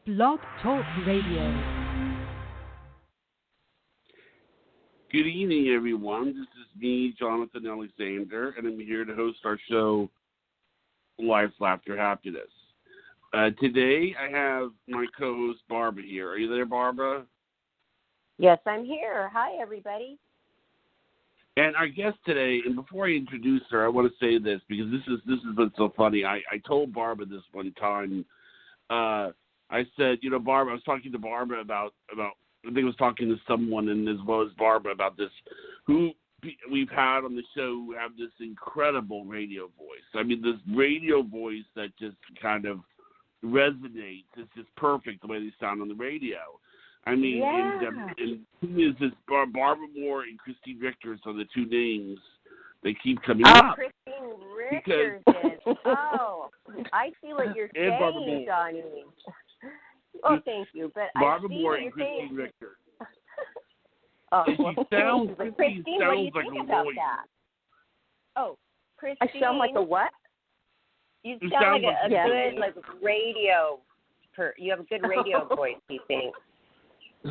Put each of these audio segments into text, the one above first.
Blog Talk Radio. Good evening, everyone. This is me, Jonathan Alexander, and I'm here to host our show, Life, Laughter, Happiness. Today, I have my co-host, Barbara, here. Are you there, Barbara? Yes, I'm here. Hi, everybody. And our guest today, and before I introduce her, I want to say this, because this is what's so funny. I told Barbara this one time. I said, Barbara, I was talking to Barbara about I think I was talking to someone, and as well as Barbara, about this, who we've had on the show who have this incredible radio voice. I mean, this radio voice that just kind of resonates. It's just perfect the way they sound on the radio. I mean, yeah. and who is this? Barbara Moore and Christine Richters are the two names they keep coming up. Christine Richters is. Oh, I see what you're saying, Johnny. Oh, thank you. But Barbara I see Moore what and you're Christine saying. Richters. Oh, Christine what do sounds you like think a about voice. that? Oh, Christine. I sound like a what? You sound like a good radio. You have a good radio voice, you think?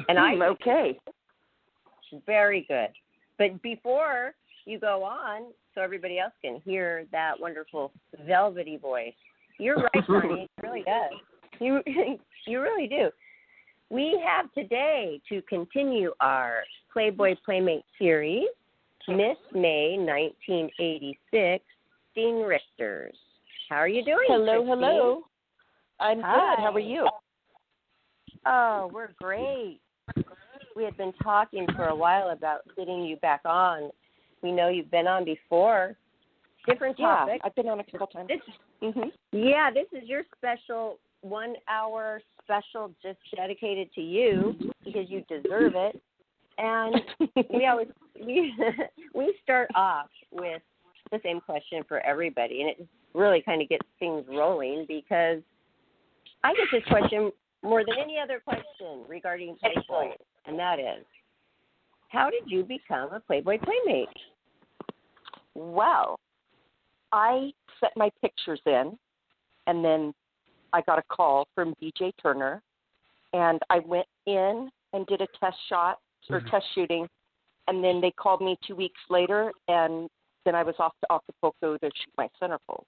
And I'm okay. Very good. But before you go on, so everybody else can hear that wonderful velvety voice, you're right, Johnny. It really does. You really do. We have today, to continue our Playboy Playmate series, Miss May 1986, Christine Richters. How are you doing, Hello, Christine? hello. I'm Hi. good. How are you? Oh, we're great. We had been talking for a while about getting you back on. We know you've been on before. Different topic. Yeah, I've been on a couple times. Yeah, this is your special 1 hour special just dedicated to you because you deserve it. And we start off with the same question for everybody, and it really kind of gets things rolling because I get this question more than any other question regarding Playboy, and that is, how did you become a Playboy Playmate? Well, I set my pictures in, and then I got a call from DJ Turner, and I went in and did a test shot or test shooting, and then they called me 2 weeks later, and then I was off to Acapulco to shoot my centerfold.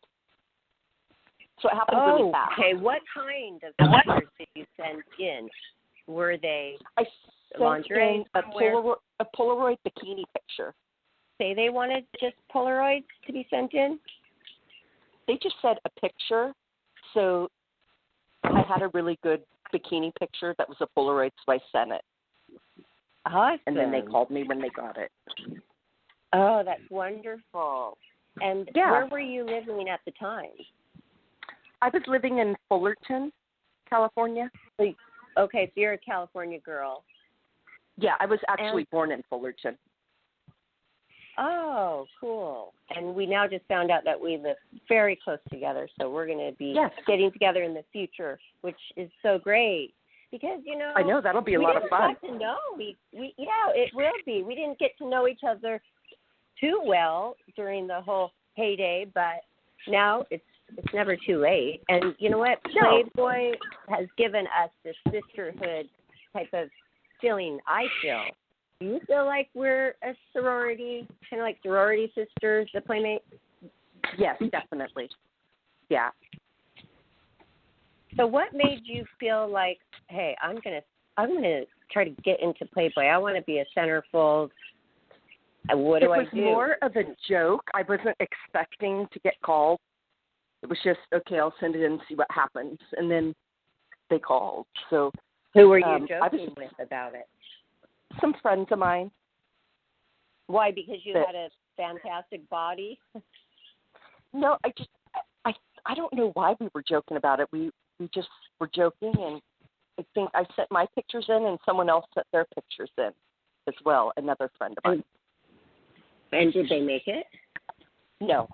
So it happened really fast. Okay. What kind of pictures did you send in? Were they lingerie? A Polaroid bikini picture. Say they wanted just Polaroids to be sent in? They just said a picture, so I had a really good bikini picture that was a Polaroid, so I sent it. Awesome. And then they called me when they got it. Oh, that's wonderful. And where were you living at the time? I was living in Fullerton, California. Okay, so you're a California girl. Yeah, I was actually born in Fullerton. Oh, cool. And we now just found out that we live very close together, so we're going to be getting together in the future, which is so great. Because, I know, that'll be a lot of fun. We didn't get to know. It will be. We didn't get to know each other too well during the whole heyday, but now it's never too late. And you know what? Playboy has given us this sisterhood type of feeling, I feel. Do you feel like we're a sorority, kind of like sorority sisters, the Playmate? Yes, definitely. Yeah. So what made you feel like, hey, I'm gonna try to get into Playboy. I want to be a centerfold. What do I do? It was more of a joke. I wasn't expecting to get called. It was just, okay, I'll send it in and see what happens. And then they called. So who were you joking with about it? Some friends of mine. Why? Because you had a fantastic body? No, I don't know why we were joking about it. We just were joking, and I think I sent my pictures in, and someone else sent their pictures in as well, another friend of mine. And did they make it? No.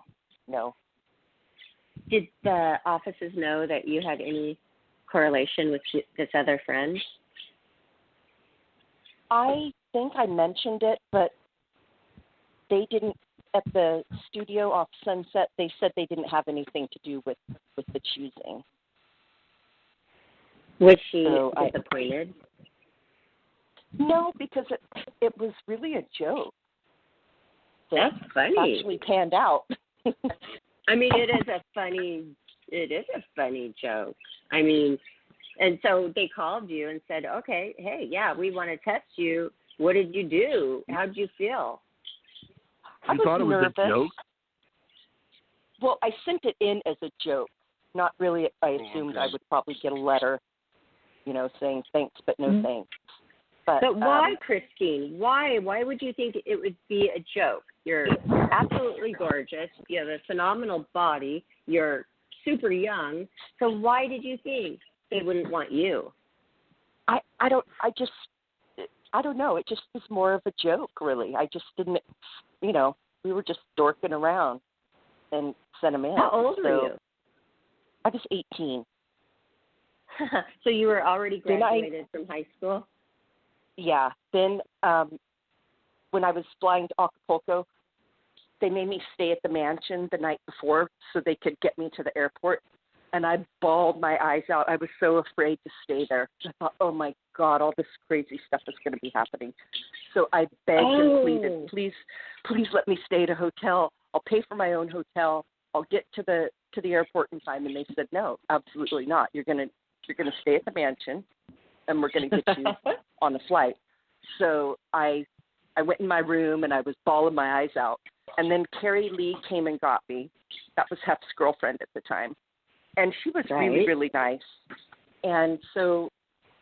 Did the offices know that you had any correlation with this other friend? I think I mentioned it, but they didn't. At the studio off Sunset, they said they didn't have anything to do with the choosing. Was she So disappointed? No, because it was really a joke. That's funny. Actually panned out. I mean, it is a funny joke. I mean, and so they called you and said, okay, hey, yeah, we want to test you. What did you do? How did you feel? I was thought it was nervous. a joke? Well, I sent it in as a joke. Not really. I assumed I would probably get a letter, saying thanks, but no thanks. But why, Christine? Why? Why would you think it would be a joke? You're absolutely gorgeous. You have a phenomenal body. You're super young. So why did you think they wouldn't want you? I don't know. It just was more of a joke, really. I just didn't, we were just dorking around and sent them in. How old were you? I was 18. So you were already graduated from high school? Yeah. Then when I was flying to Acapulco, they made me stay at the mansion the night before so they could get me to the airport. And I bawled my eyes out. I was so afraid to stay there. I thought, oh, my God, all this crazy stuff is going to be happening. So I begged and pleaded, please let me stay at a hotel. I'll pay for my own hotel. I'll get to the airport in time. And they said, no, absolutely not. You're going to stay at the mansion, and we're going to get you on a flight. So I went in my room, and I was bawling my eyes out. And then Carrie Lee came and got me. That was Hef's girlfriend at the time. And she was really, really nice. And so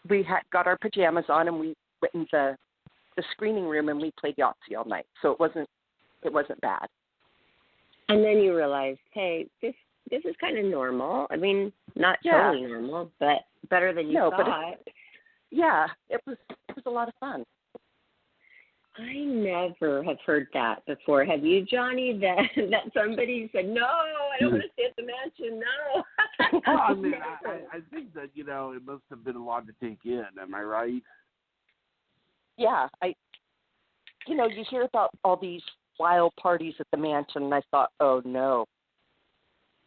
we got our pajamas on, and we went in the screening room, and we played Yahtzee all night. So it wasn't bad. And then you realized, hey, this is kind of normal. I mean, not totally normal, but better than you thought. It was a lot of fun. I never have heard that before. Have you, Johnny, that somebody said, no, I don't want to stay at the mansion, no? Well, I mean, I think that, it must have been a lot to take in. Am I right? Yeah. You hear about all these wild parties at the mansion, and I thought, oh, no.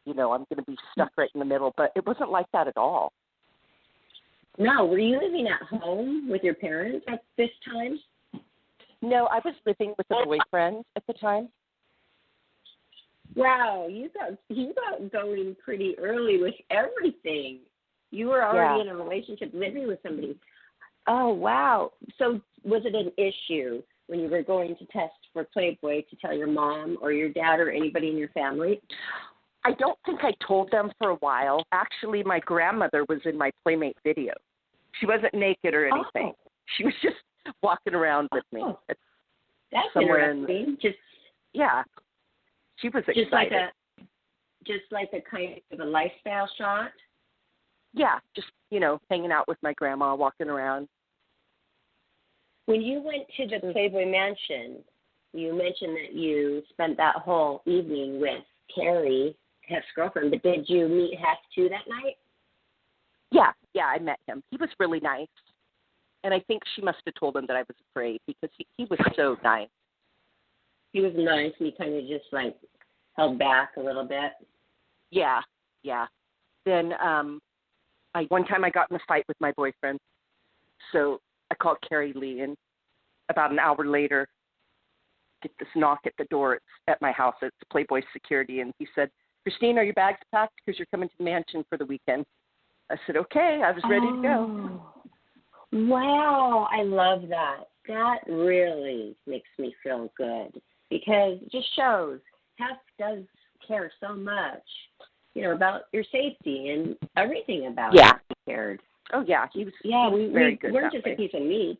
I'm going to be stuck right in the middle. But it wasn't like that at all. No. Were you living at home with your parents at this time? No, I was living with a boyfriend at the time. Wow, you got going pretty early with everything. You were already in a relationship, living with somebody. Oh, wow. So was it an issue when you were going to test for Playboy to tell your mom or your dad or anybody in your family? I don't think I told them for a while. Actually, my grandmother was in my Playmate video. She wasn't naked or anything. Oh. She was just walking around with me. That's somewhere interesting. She was excited. Just like a kind of a lifestyle shot? Yeah, just, hanging out with my grandma, walking around. When you went to the Playboy Mansion, you mentioned that you spent that whole evening with Carrie, Hef's girlfriend, but did you meet Hef too that night? Yeah, I met him. He was really nice. And I think she must have told him that I was afraid because he was so nice. He was nice. He kind of just, held back a little bit. Yeah. Then one time I got in a fight with my boyfriend. So I called Carrie Lee, and about an hour later, get this knock at the door. It's at my house. It's Playboy security. And he said, Christine, are your bags packed? Because you're coming to the mansion for the weekend. I said, okay. I was ready to go. Wow, I love that. That really makes me feel good because it just shows Hef does care so much, about your safety and everything about it. He cared. Oh, yeah. He was very good. We're just a piece of meat.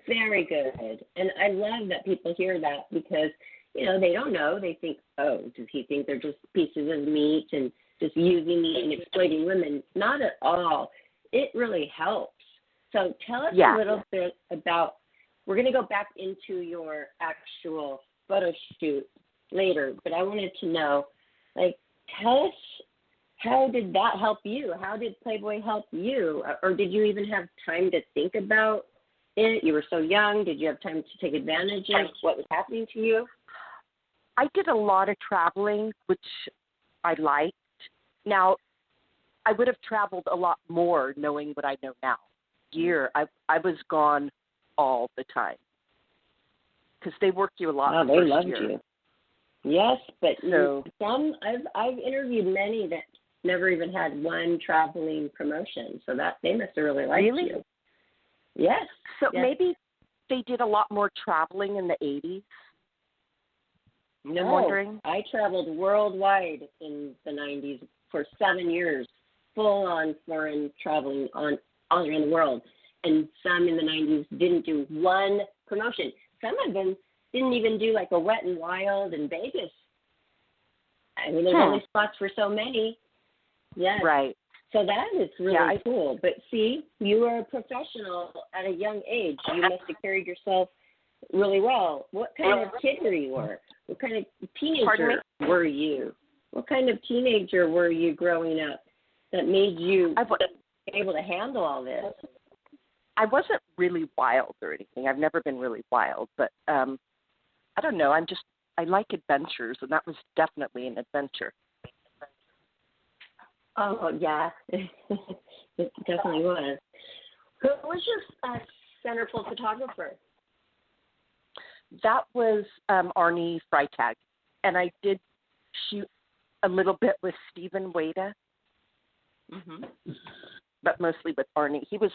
Very good. And I love that people hear that because, they don't know. They think, oh, does he think they're just pieces of meat and just using meat and exploiting women? Not at all. It really helps. So tell us a little bit about, we're going to go back into your actual photo shoot later, but I wanted to know, tell us, how did that help you? How did Playboy help you? Or did you even have time to think about it? You were so young. Did you have time to take advantage of what was happening to you? I did a lot of traveling, which I liked. Now, I would have traveled a lot more knowing what I know now. I was gone all the time because they work you a lot. Oh, they loved you. Yes, but so, some I've interviewed many that never even had one traveling promotion, so that they must have really liked you. Yes. So yes. maybe they did a lot more traveling in the 80s. No, I'm wondering. I traveled worldwide in the 90s for 7 years, full on foreign traveling all around the world. And some in the 90s didn't do one promotion. Some of them didn't even do like a Wet and Wild in Vegas. I mean, there's only spots for so many. Yes. Right. So that is really cool. But see, you were a professional at a young age. You must have carried yourself really well. What kind of kid were you? What kind of teenager were you? What kind of teenager were you growing up that made you able to handle all this? I wasn't really wild or anything. I've never been really wild, but I don't know. I like adventures, and that was definitely an adventure. Oh, yeah. It definitely was. Who was your centerfold photographer? That was Arnie Freitag, and I did shoot a little bit with Stephen Wada, but mostly with Arnie. He was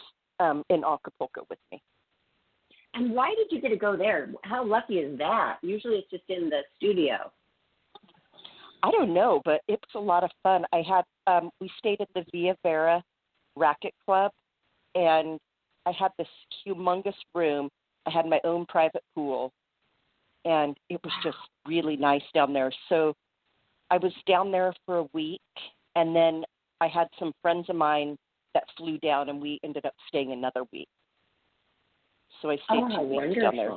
in Acapulco with me. And why did you get to go there? How lucky is that? Usually it's just in the studio. I don't know, but it was a lot of fun. I had we stayed at the Via Vera Racket Club, and I had this humongous room. I had my own private pool, and it was just really nice down there. So I was down there for a week, and then I had some friends of mine that flew down, and we ended up staying another week. So I stayed 2 weeks down there.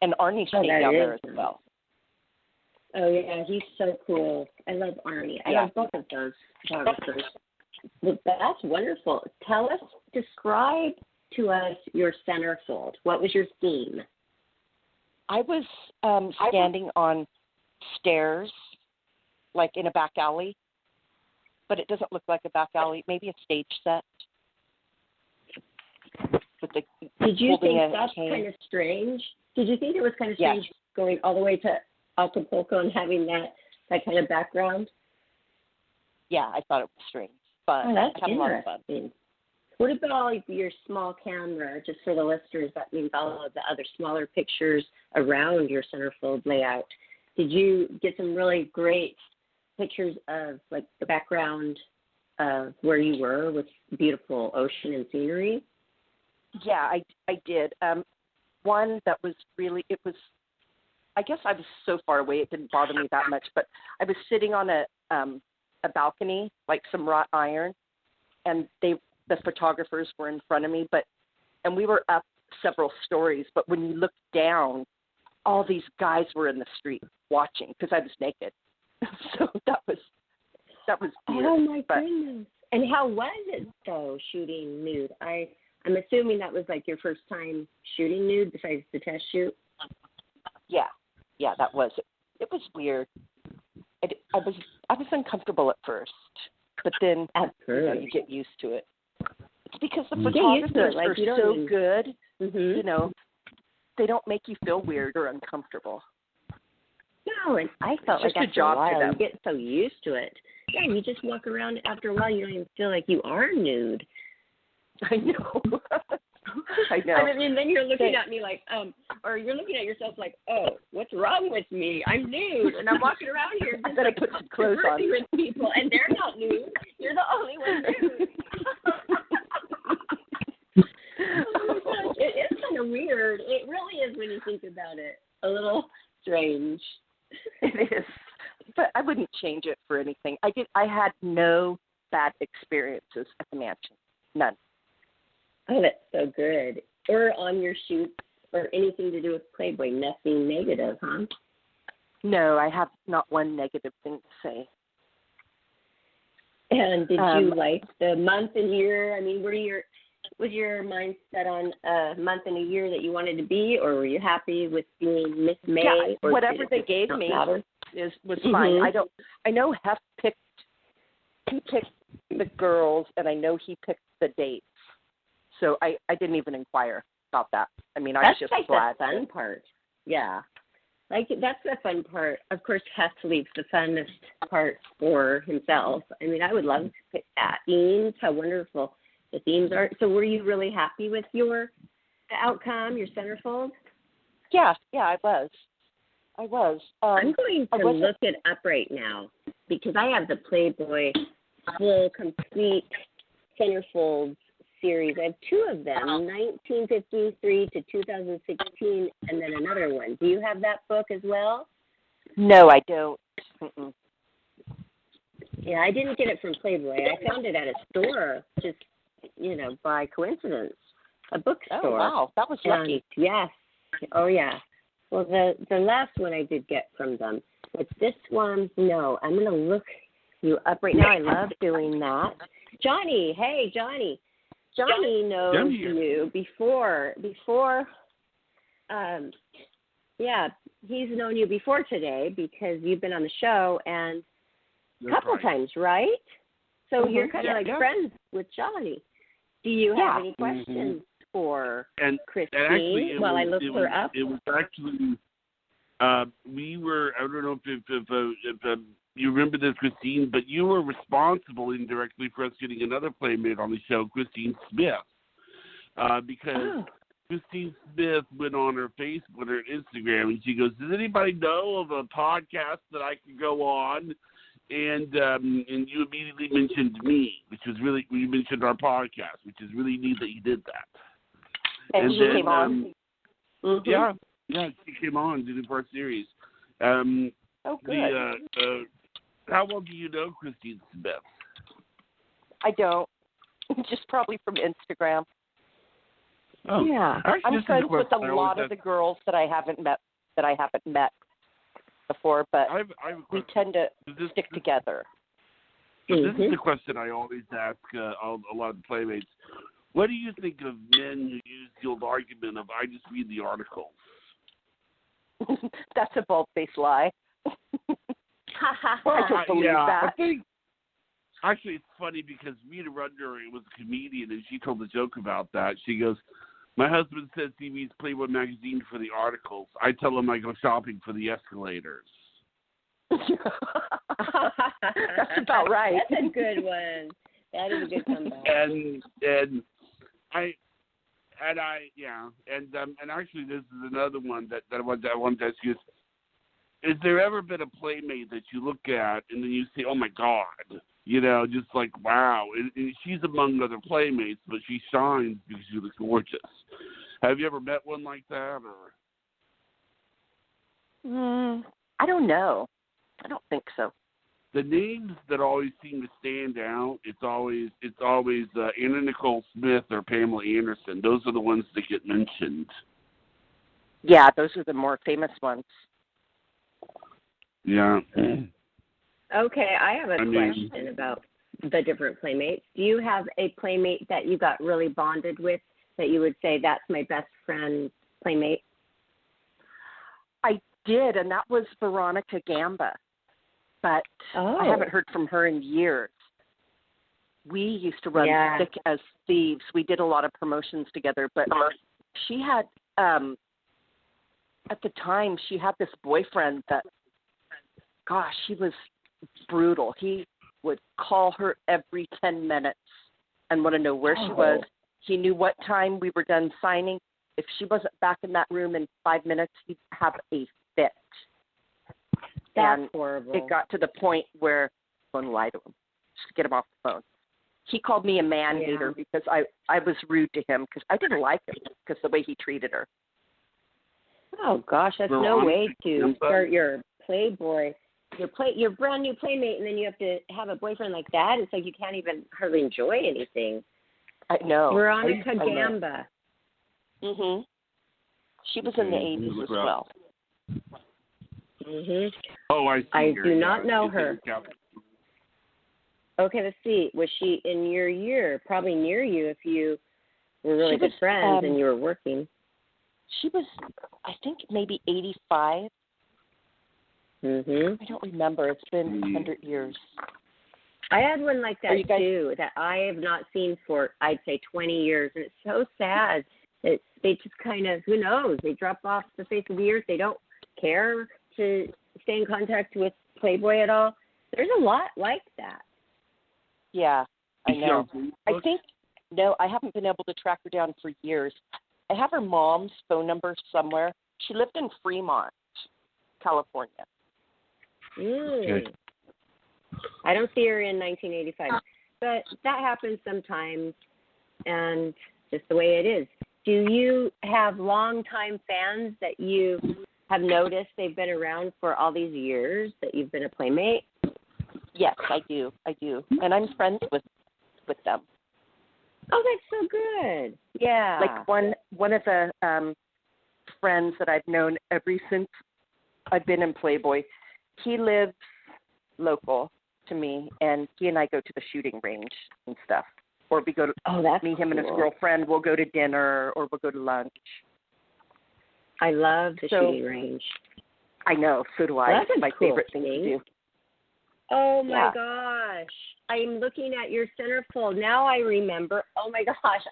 And Arnie stayed down there as well. Oh, yeah, he's so cool. I love Arnie. I love both of those photographers. Well, that's wonderful. Describe to us your centerfold. What was your theme? I was standing on stairs, like in a back alley, but it doesn't look like a back alley. Maybe a stage set. Did you think that's kind of strange? Did you think it was kind of strange going all the way to Acapulco and having that kind of background? Yeah, I thought it was strange. Fun. Oh, that's I had a lot of interesting. fun. What about your small camera? Just for the listeners, that means all of the other smaller pictures around your centerfold layout. Did you get some really great pictures of like the background of where you were with beautiful ocean and scenery? Yeah, I did. One that was really, I guess I was so far away it didn't bother me that much, but I was sitting on a balcony, like some wrought iron, and the photographers were in front of me, and we were up several stories, but when you looked down, all these guys were in the street watching because I was naked. So that was weird. Oh my goodness. And how was it though, shooting nude? I'm assuming that was like your first time shooting nude besides the test shoot? Yeah, that was it. It was weird. I was uncomfortable at first, but then you get used to it. It's because the photographers are so good. You know, they don't make you feel weird or uncomfortable. No, and I felt it's like after a while you get so used to it. Yeah, you just walk around after a while, you don't even feel like you are nude. I know. I know. I mean, and then you're looking at me like, or you're looking at yourself like, oh, what's wrong with me? I'm nude, and I'm walking around here just I better put some clothes on. With people, and they're not nude. You're the only one nude. Oh my gosh, it is kind of weird. It really is when you think about it. A little strange. It is, but I wouldn't change it for anything. I had no bad experiences at the mansion. None. Oh, that's so good. Or on your shoots or anything to do with Playboy, nothing negative, huh? No, I have not one negative thing to say. And did you like the month and year? I mean, was your mind set on a month and a year that you wanted to be, or were you happy with being Miss May? Yeah, or whatever they gave me was fine. I know Hef picked the girls, and I know he picked the dates. So I didn't even inquire about that. I mean, I was just like glad. The fun part. Yeah. Like, that's the fun part. Of course, Hess leaves the funnest part for himself. I mean, I would love to pick that. Themes, how wonderful the themes are. So were you really happy with the outcome, your centerfold? Yeah, I was. I'm going to look it up right now because I have the Playboy full, complete centerfolds series. I have two of them, 1953 to 2016, and then another one. Do you have that book as well? No, I don't. Mm-mm. Yeah, I didn't get it from Playboy. I found it at a store, just, by coincidence, a bookstore. Oh, wow. That was lucky. Yes. Oh, yeah. Well, the last one I did get from them. But this one, no. I'm going to look you up right now. I love doing that. Johnny. Hey, Johnny. Johnny knows you before, he's known you before today because you've been on the show and a couple times, right? So you're kind of friends with Johnny. Do you have any questions for Christine actually, while I look her up? It was actually, we were, I don't know if you remember this, Christine, but you were responsible indirectly for us getting another Playmate on the show, Christine Smith, because Christine Smith went on her Facebook or Instagram, and she goes, does anybody know of a podcast that I can go on? And you immediately mentioned me, which was really, you mentioned our podcast, which is really neat that you did that. And she came on? Yeah, she came on, did it for our series. Good. How well do you know Christine Smith? I don't. Just probably from Instagram. Oh, yeah. I'm friends with a lot of the girls that I haven't met before, but we tend to stick together. This is the question I always ask a lot of the Playmates. What do you think of men who use the old argument of I just read the articles? That's a bald-faced lie. I don't believe that. I think, actually, it's funny because Rita Rudner was a comedian, and she told a joke about that. She goes, my husband says he reads Playboy magazine for the articles. I tell him I go shopping for the escalators. That's about right. That's a good one. That is a good comeback. And actually, this is another one that I wanted to ask you. Is there ever been a Playmate that you look at and then you say, oh, my God, just like, wow. And she's among other Playmates, but she shines because she looks gorgeous. Have you ever met one like that? Or? I don't know. I don't think so. The names that always seem to stand out, it's always Anna Nicole Smith or Pamela Anderson. Those are the ones that get mentioned. Yeah, those are the more famous ones. Yeah. Okay, I have a question about the different Playmates. Do you have a Playmate that you got really bonded with that you would say that's my best friend's Playmate? I did, and that was Veronica Gamba. But I haven't heard from her in years. We used to run Thick as Thieves. We did a lot of promotions together, but she had, at the time, she had this boyfriend that, gosh, he was brutal. He would call her every 10 minutes and want to know where she was. He knew what time we were done signing. If she wasn't back in that room in 5 minutes, he'd have a fit. That's horrible. It got to the point where I'm going to lie to him. Just get him off the phone. He called me a man-hater because I was rude to him because I didn't like him because the way he treated her. Oh, gosh, that's no way to start your Playboy, your brand new Playmate, and then you have to have a boyfriend like that. It's like you can't even hardly enjoy anything. I know. Veronica Gamba. Mhm. She was in the 80s as well. Mhm. Oh, I see. I do not know her. Okay, let's see. Was she in your year? Probably near you if you were really good friends and you were working. She was, I think, maybe 85. Mhm. I don't remember. It's been 100 years. I had one like that too that I have not seen for, I'd say, 20 years. And it's so sad that they just kind of, who knows, they drop off the face of the earth. They don't care to stay in contact with Playboy at all. There's a lot like that. Yeah, I know. I think, no, I haven't been able to track her down for years. I have her mom's phone number somewhere. She lived in Fremont, California. Okay. I don't see her in 1985, but that happens sometimes, and just the way it is. Do you have longtime fans that you have noticed they've been around for all these years that you've been a Playmate? Yes, I do, and I'm friends with them. Oh, that's so good. Yeah. Like one of the friends that I've known ever since I've been in Playboy, he lives local to me, and he and I go to the shooting range and stuff. Or we go to meet him and his girlfriend. We'll go to dinner or we'll go to lunch. I love the shooting range. I know, so do I. That's my favorite thing to do. Oh my gosh. I'm looking at your centerfold. Now I remember. Oh my gosh.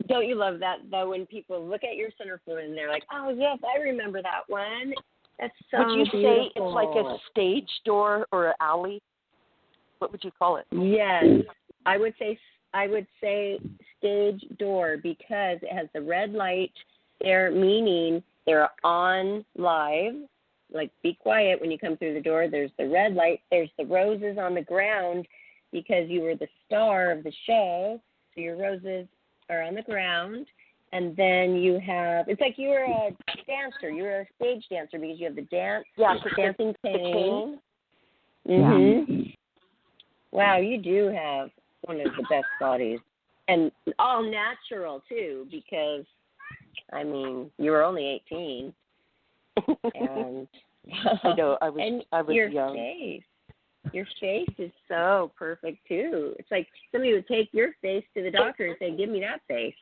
Don't you love that though when people look at your centerfold and they're like, oh yes, I remember that one. That's so beautiful. Would you say it's like a stage door or an alley? What would you call it? Yes. I would say stage door because it has the red light there, meaning they're on live. Like, be quiet when you come through the door. There's the red light. There's the roses on the ground because you were the star of the show. So your roses are on the ground. And then you have, it's like you were a dancer. You were a stage dancer because you have the dancing cane. Mm-hmm. Yeah. Wow, you do have one of the best bodies. And all natural, too, because, I mean, you were only 18. And I know, I was your young. Your face is so perfect, too. It's like somebody would take your face to the doctor and say, give me that face.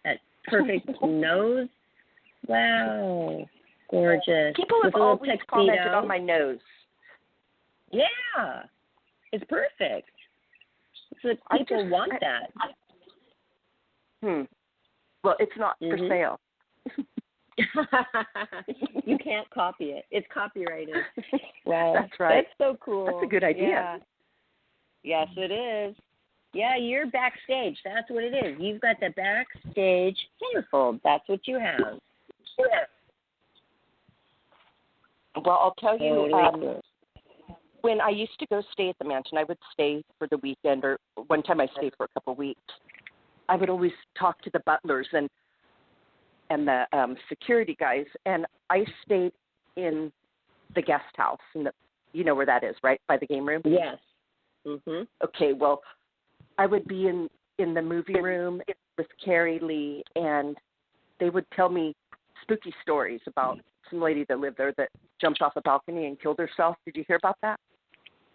That perfect nose. Wow. Gorgeous. People have always commented on my nose. Yeah. It's perfect. So people want that. Well, it's not for sale. You can't copy it. It's copyrighted. Wow. That's right. That's so cool. That's a good idea. Yeah. Yes, it is. Yeah, you're backstage. That's what it is. You've got the backstage centerfold. That's what you have. Well, I'll tell you, when I used to go stay at the mansion, I would stay for the weekend, or one time I stayed for a couple of weeks. I would always talk to the butlers and the security guys, and I stayed in the guest house, and you know where that is, right, by the game room? Yes. Mm-hmm. Okay, well, I would be in the movie room with Carrie Lee, and they would tell me spooky stories about some lady that lived there that jumped off a balcony and killed herself. Did you hear about that?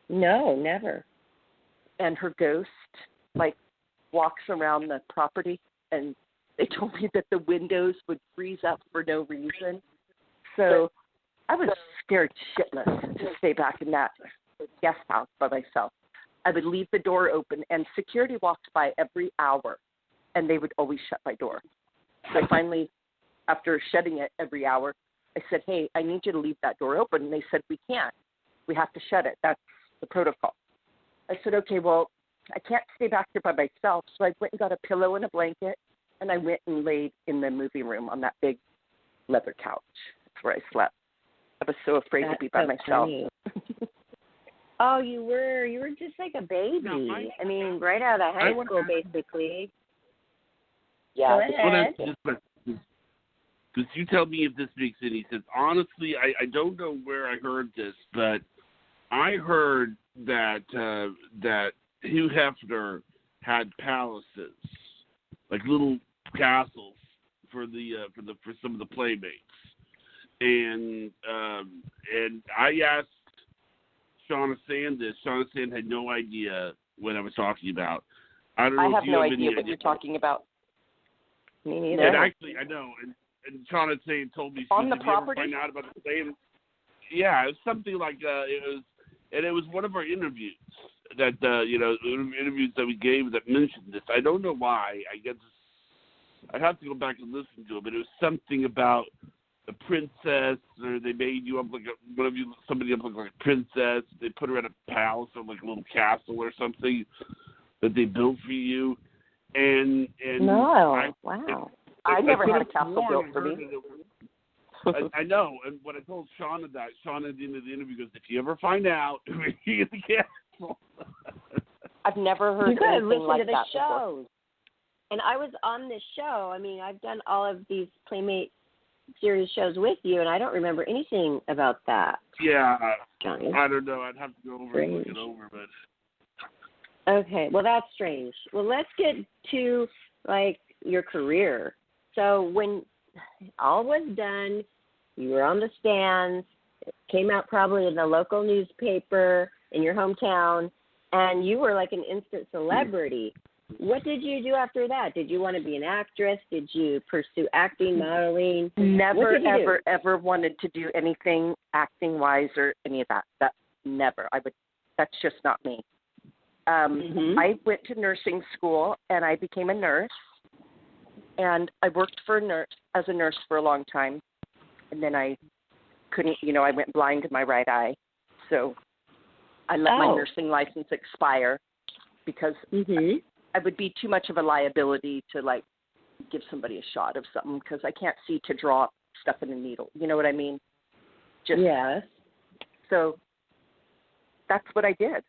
No, never. And her ghost, walks around the property, and they told me that the windows would freeze up for no reason. So I was scared shitless to stay back in that guest house by myself. I would leave the door open, and security walked by every hour, and they would always shut my door. So finally, after shutting it every hour, I said, hey, I need you to leave that door open. And they said, we can't. We have to shut it. That's the protocol. I said, okay, well, I can't stay back here by myself. So I went and got a pillow and a blanket, and I went and laid in the movie room on that big leather couch. That's where I slept. I was so afraid to be by myself. Oh, you were. You were just like a baby. No, I mean, right out of high school, basically. Yeah. Go ahead. Because you tell me if this makes any sense. Honestly, I don't know where I heard this, but I heard that Hugh Hefner had palaces, like little castles for some of the Playmates, and I asked Shauna Sand this. Shauna Sand had no idea what I was talking about. I don't know. I have no idea what you're talking about. Me neither. And actually, I know. And Shauna Sand told me on the did property. You ever find out about the same? Yeah, it was something like it was one of our interviews. interviews that we gave that mentioned this. I don't know why. I guess I have to go back and listen to it, but it was something about a princess, or they made you up like somebody up like a princess. They put her in a palace or like a little castle or something that they built for you. And no, wow. I never had a castle built for me. I know, and when I told Sean at the end of the interview goes, if you ever find out, you get the castle. I've never heard anything like that before. You gotta listen to the shows. And I was on this show. I mean, I've done all of these Playmate series shows with you, and I don't remember anything about that. Yeah, Johnny. I don't know. I'd have to go over and look it over, but. Okay, well, that's strange. Well, let's get to, like, your career. So when all was done, you were on the stands, it came out probably in the local newspaper in your hometown, and you were like an instant celebrity. What did you do after that? Did you want to be an actress? Did you pursue acting, modeling? Never, ever wanted to do anything acting-wise or any of that. That never. That's just not me. I went to nursing school, and I became a nurse. And I worked as a nurse for a long time. And then I couldn't, I went blind in my right eye. So I let my nursing license expire because I would be too much of a liability to, like, give somebody a shot of something because I can't see to draw stuff in a needle. You know what I mean? Yes. So that's what I did.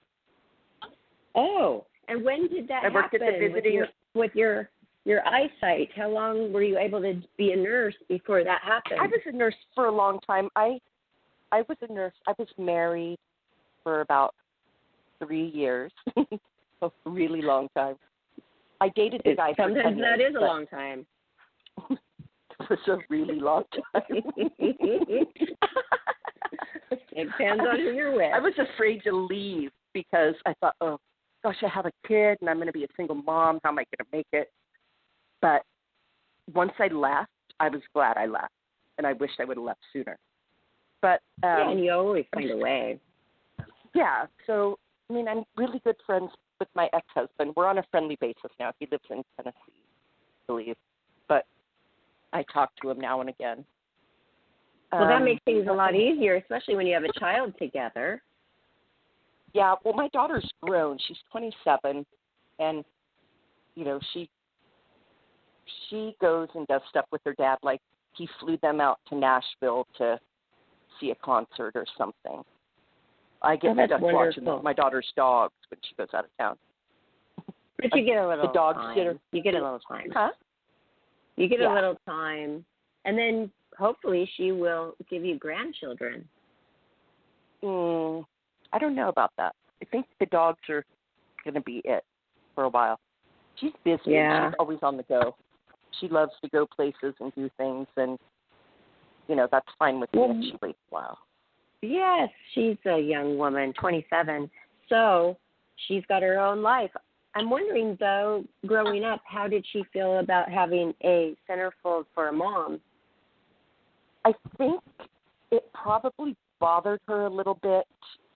Oh, and when did that happen? I worked at the visiting with your eyesight. How long were you able to be a nurse before that happened? I was a nurse for a long time. I was a nurse. I was married for about 3 years. A really long time. I dated the guy for 10 years. Sometimes that is a long time. It was a really long time. It depends on who you're with. I was afraid to leave because I thought, oh, gosh, I have a kid and I'm going to be a single mom. How am I going to make it? But once I left, I was glad I left. And I wished I would have left sooner. But and you always find a way. Yeah. So, I mean, I'm really good friends with my ex-husband. We're on a friendly basis now. He lives in Tennessee, I believe. But I talk to him now and again. Well, that makes things a lot easier, especially when you have a child together. Yeah, well, my daughter's grown. She's 27, and, she goes and does stuff with her dad. Like, he flew them out to Nashville to see a concert or something. I get stuck watching my daughter's dogs when she goes out of town. But you get a little the dog time. Sitter. You get a little time. Huh? You get a little time, and then hopefully she will give you grandchildren. I don't know about that. I think the dogs are going to be it for a while. She's busy. Yeah. She's always on the go. She loves to go places and do things, and, that's fine with me if she waits a while. Yes, she's a young woman, 27, so she's got her own life. I'm wondering, though, growing up, how did she feel about having a centerfold for a mom? I think it probably bothered her a little bit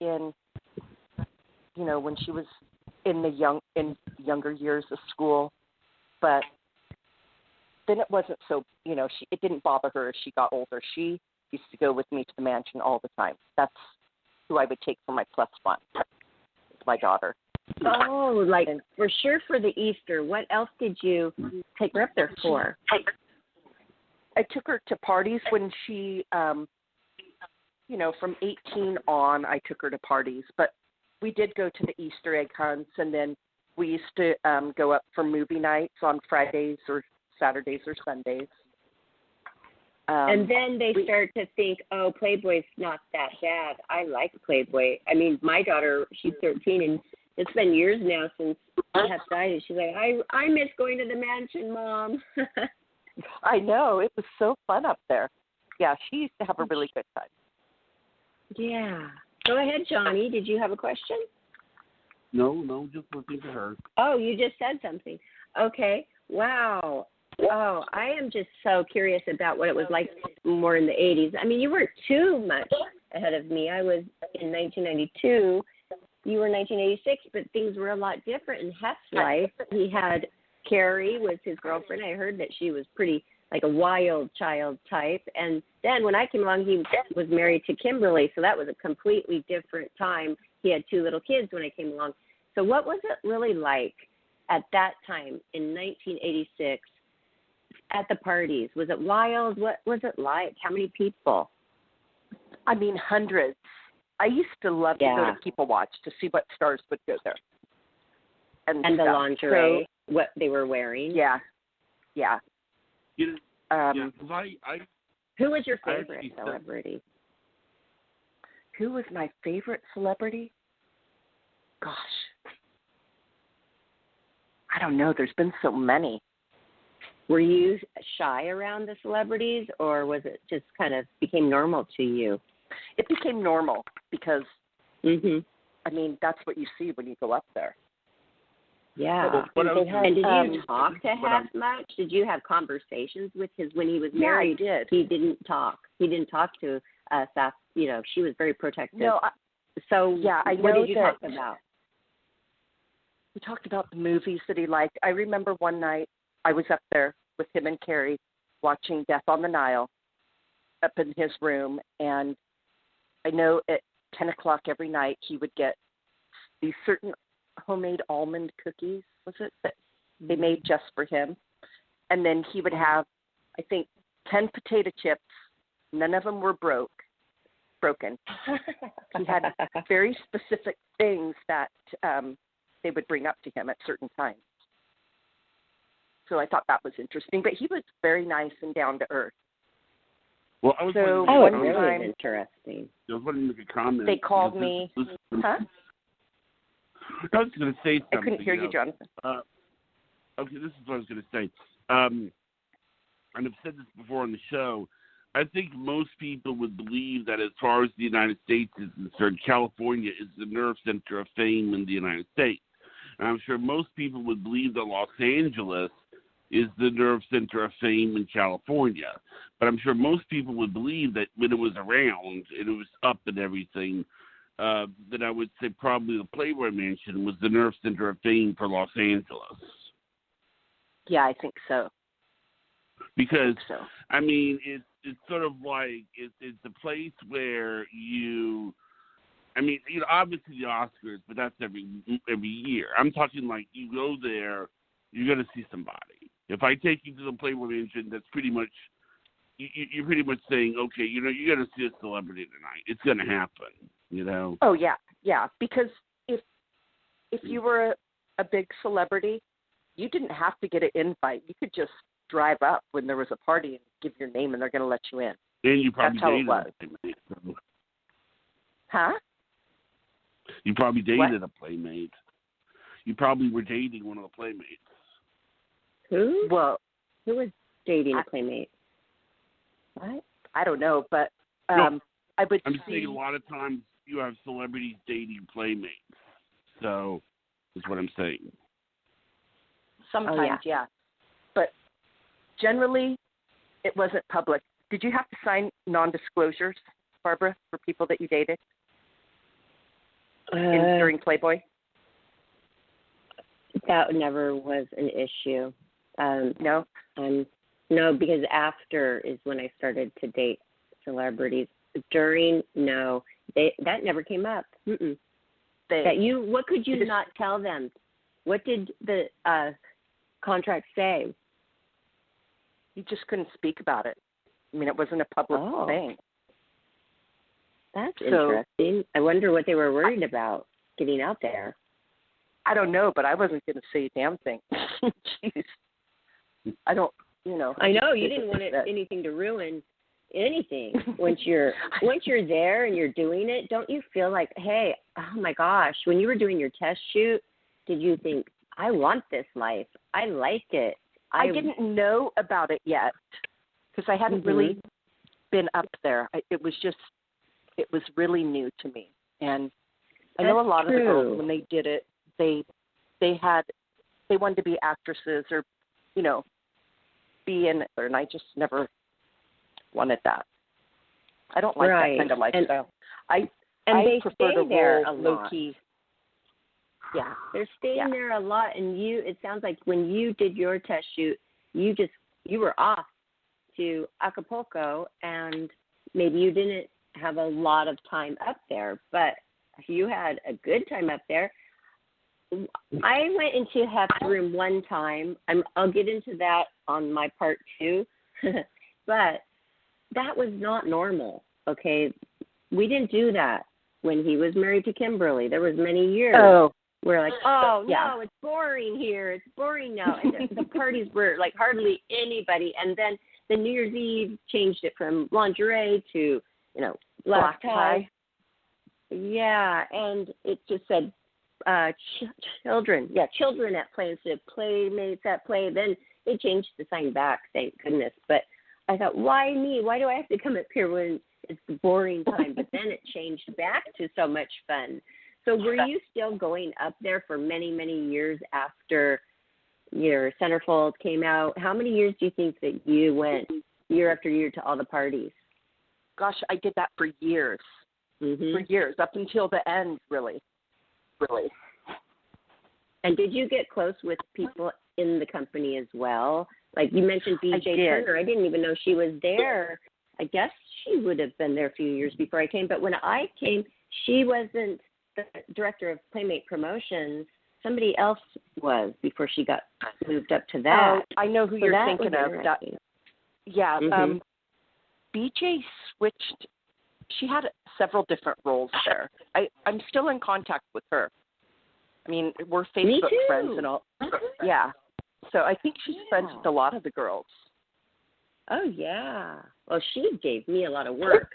in, when she was in younger years of school, but then it wasn't so, it didn't bother her as she got older. She used to go with me to the mansion all the time. That's who I would take for my plus one, my daughter. Oh, for sure for the Easter. What else did you take her up there for? I took her to parties when she, from 18 on, I took her to parties. But we did go to the Easter egg hunts, and then we used to go up for movie nights on Fridays or Saturdays or Sundays. And then they start to think, oh, Playboy's not that bad. I like Playboy. I mean, my daughter, she's 13, and it's been years now since I have died. She's like, I miss going to the mansion, Mom. I know. It was so fun up there. Yeah, she used to have a really good time. Yeah. Go ahead, Johnny. Did you have a question? No, just listening to her. Oh, you just said something. Okay. Wow. Oh, I am just so curious about what it was like more in the 80s. I mean, you weren't too much ahead of me. I was in 1992 you were 1986, but things were a lot different in Hef's life. He had Carrie was his girlfriend. I heard that she was pretty like a wild child type. And then when I came along, he was married to Kimberly, so that was a completely different time. He had 2 little kids when I came along. So what was it really like at that time in 1986 at the parties? Was it wild? What was it like? How many people? I mean, hundreds. I used to love to go to People Watch to see what stars would go there. And the lingerie, so, what they were wearing. Yeah. You know, who was your favorite celebrity? Who was my favorite celebrity? Gosh. I don't know. There's been so many. Were you shy around the celebrities, or was it just kind of became normal to you? It became normal because, I mean, that's what you see when you go up there. Yeah. And did you talk to Hef much? Did you have conversations with his when he was married? Yeah, I did. He didn't talk. He didn't talk to Saf. You know, she was very protective. No. What did you talk about? We talked about the movies that he liked. I remember one night I was up there with him and Carrie watching Death on the Nile up in his room, and I know at 10 o'clock every night he would get these certain homemade almond cookies, was it, that they made just for him. And then he would have, I think, 10 potato chips. None of them were broken. He had very specific things that they would bring up to him at certain times. So I thought that was interesting. But he was very nice and down to earth. Well, I was really interesting. I was wanting to make a comment. They called me. Huh? I was going to say something. I couldn't hear you, Jonathan. Okay, this is what I was going to say. And I've said this before on the show. I think most people would believe that as far as the United States is concerned, California is the nerve center of fame in the United States. And I'm sure most people would believe that Los Angeles is the nerve center of fame in California. But I'm sure most people would believe that when it was around and it was up and everything, that I would say probably the Playboy Mansion was the nerve center of fame for Los Angeles. Yeah, I think so. Because, I mean, it's sort of like it's a place where you, I mean, you know, obviously the Oscars, but that's every year. I'm talking like you go there, you're going to see somebody. If I take you to the Playboy Mansion, that's pretty much, you're pretty much saying, okay, you know, you're going to see a celebrity tonight. It's going to happen, you know? Oh, yeah. Because if you were a big celebrity, you didn't have to get an invite. You could just drive up when there was a party and give your name, and they're going to let you in. And you probably dated a Playmate. Huh? You probably dated a Playmate. You probably were dating one of the Playmates. Who? Well, who was dating a Playmate? What? I don't know, but no, I would I'm saying a lot of times you have celebrities dating Playmates. So, is what I'm saying. Sometimes, yeah. But generally, it wasn't public. Did you have to sign non-disclosures, Barbara, for people that you dated during Playboy? That never was an issue. No? No, because after is when I started to date celebrities. During, no. That never came up. What could you not tell them? What did the contract say? You just couldn't speak about it. I mean, it wasn't a public thing. That's interesting. I wonder what they were worried about getting out there. I don't know, but I wasn't going to say a damn thing. Jeez. I don't, you know. I know you didn't want anything to ruin anything. Once you're there and you're doing it, don't you feel like, hey, oh my gosh, when you were doing your test shoot, did you think, I want this life. I like it. I didn't know about it yet because I hadn't really been up there. It was really new to me. And I know a lot of the girls, when they did it, they wanted to be actresses or, you know, be in it, and I just never wanted that. I don't like that kind of lifestyle. I they prefer to stay there roll a low lot. key. Yeah. They're staying there a lot, and it sounds like when you did your test shoot, you were off to Acapulco, and maybe you didn't have a lot of time up there, but you had a good time up there. I went into Hef's room one time. I'll get into that on my part too, but that was not normal. Okay, we didn't do that when he was married to Kimberly. There was many years. Oh. We're like, no, it's boring here. It's boring now. And the parties were like hardly anybody. And then the New Year's Eve changed it from lingerie to, black tie. Yeah, and it just said children. Yeah, children at play instead of playmates at play. Then they changed the sign back, thank goodness. But I thought, why me? Why do I have to come up here when it's the boring time? But then it changed back to so much fun. So were you still going up there for many, many years after your Centerfold came out? How many years do you think that you went year after year to all the parties? Gosh, I did that for years. Mm-hmm. For years, up until the end, really. Really. And did you get close with people in the company as well? Like you mentioned BJ Turner. I didn't even know she was there. I guess she would have been there a few years before I came. But when I came, she wasn't the director of Playmate Promotions. Somebody else was before she got moved up to that. I know who you're thinking of. That, yeah. Mm-hmm. BJ switched. She had several different roles there. I'm still in contact with her. I mean, we're Facebook friends and all. Yeah. So I think she's friends with a lot of the girls. Oh, yeah. Well, she gave me a lot of work.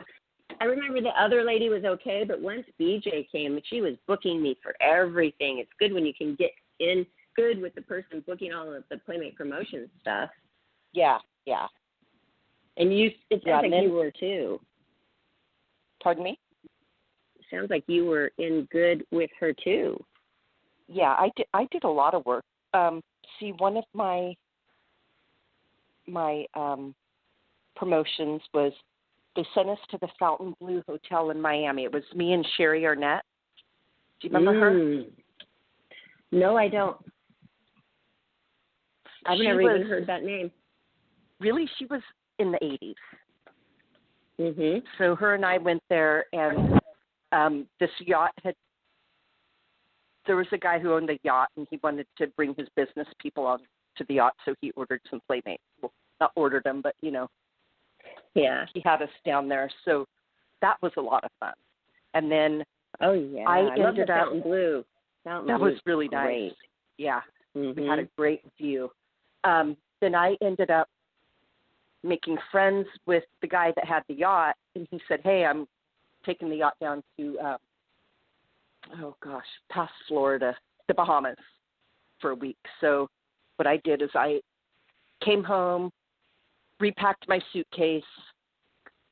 I remember the other lady was okay, but once BJ came, she was booking me for everything. It's good when you can get in good with the person booking all of the Playmate promotion stuff. Yeah, yeah. And it sounds like you were too. Pardon me? It sounds like you were in good with her too. Yeah, I did a lot of work. See, one of my promotions was they sent us to the Fountain Blue Hotel in Miami. It was me and Sherry Arnett. Do you remember her? No, I don't. I've never even heard that name. Really? She was in the 80s. Mm-hmm. So her and I went there, and this yacht there was a guy who owned a yacht, and he wanted to bring his business people on to the yacht, so he ordered some Playmates. Well, not ordered them, but, yeah, he had us down there. So that was a lot of fun. And then I love the Fountain Blue. That was really great. Nice. Yeah, mm-hmm. We had a great view. Then I ended up making friends with the guy that had the yacht, and he said, hey, I'm taking the yacht down to, past Florida, the Bahamas for a week. So what I did is I came home, repacked my suitcase,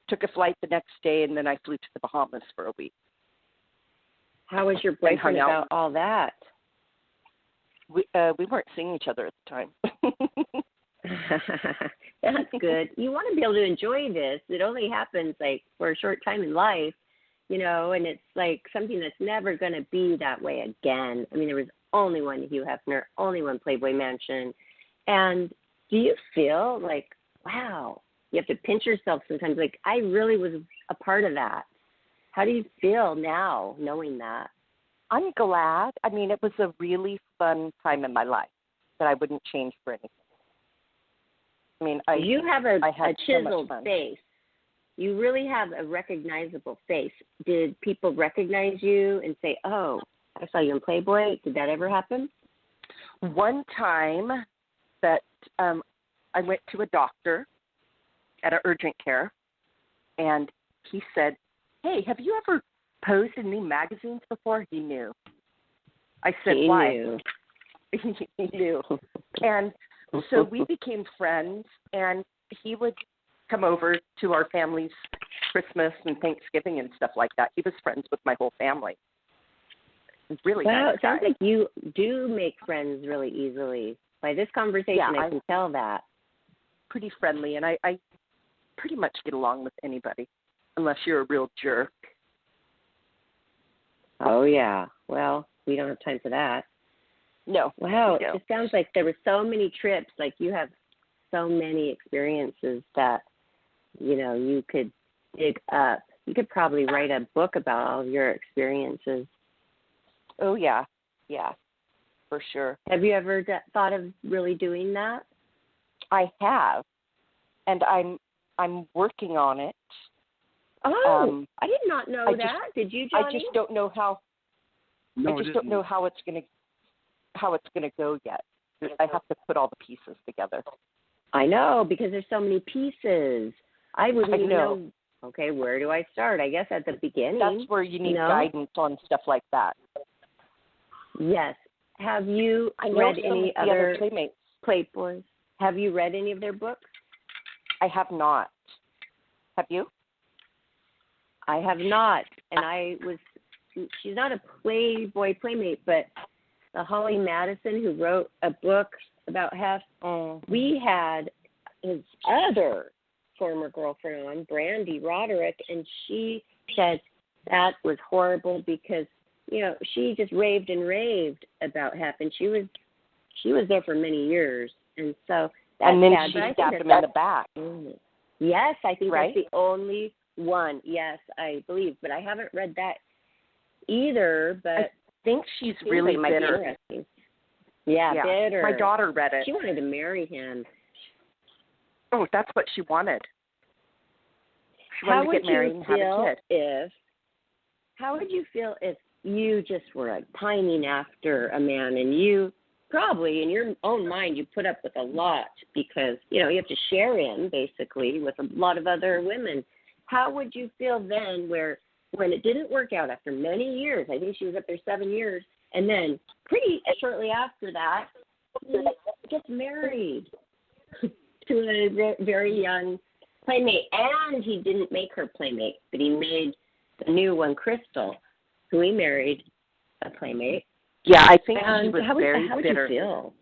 took a flight the next day, and then I flew to the Bahamas for a week. How was your boyfriend about all that? We weren't seeing each other at the time. That's good. You want to be able to enjoy this. It only happens like for a short time in life, and it's like something that's never going to be that way again. I mean, there was only one Hugh Hefner, only one Playboy Mansion. And do you feel like, wow, you have to pinch yourself sometimes, like I really was a part of that. How do you feel now knowing that? I'm glad. I mean, it was a really fun time in my life that I wouldn't change for anything. I mean, you have a chiseled so face. You really have a recognizable face. Did people recognize you and say, oh, I saw you in Playboy? Did that ever happen? One time that I went to a doctor at an urgent care, and he said, hey, have you ever posed in any magazines before? He knew. I said, why? Knew. He knew. And so we became friends, and he would come over to our family's Christmas and Thanksgiving and stuff like that. He was friends with my whole family. Really nice it sounds like you do make friends really easily. By this conversation, I can tell that. Pretty friendly, and I pretty much get along with anybody, unless you're a real jerk. Oh, yeah. Well, we don't have time for that. No. Wow, No. it sounds like there were so many trips. Like you have so many experiences that, you could dig up. You could probably write a book about all of your experiences. Oh, yeah. Yeah, for sure. Have you ever thought of really doing that? I have, and I'm working on it. Oh, I did not know that. Did you, Johnny? I just don't know how. No, I just don't know how it's gonna go yet. I have to put all the pieces together. I know, because there's so many pieces. I wouldn't even know. Okay, where do I start? I guess at the beginning. That's where you need guidance on stuff like that. Yes. Have you read any other Playmates? Playboys? Have you read any of their books? I have not. Have you? I have not. And she's not a Playboy Playmate, but the Holly Madison who wrote a book about Hef, we had his other former girlfriend on, Brandy Roderick, and she said that was horrible because, she just raved and raved about Hef, and she was there for many years, and so that's and then sad. she stabbed him in the back. Yes, I think right? that's the only one. Yes, I believe, but I haven't read that either. But I think she's really bitter. Yeah, bitter. My daughter read it. She wanted to marry him. Oh, that's what she wanted. She wanted to get married and have a kid. How would you feel if you just were pining after a man and you probably in your own mind you put up with a lot because, you have to share him basically with a lot of other women. How would you feel then when it didn't work out after many years? I think she was up there 7 years. And then pretty shortly after that, he gets married to a very young Playmate. And he didn't make her Playmate, but he made the new one, Crystal, who he married a Playmate. Yeah, I think and he was very bitter. How would you feel?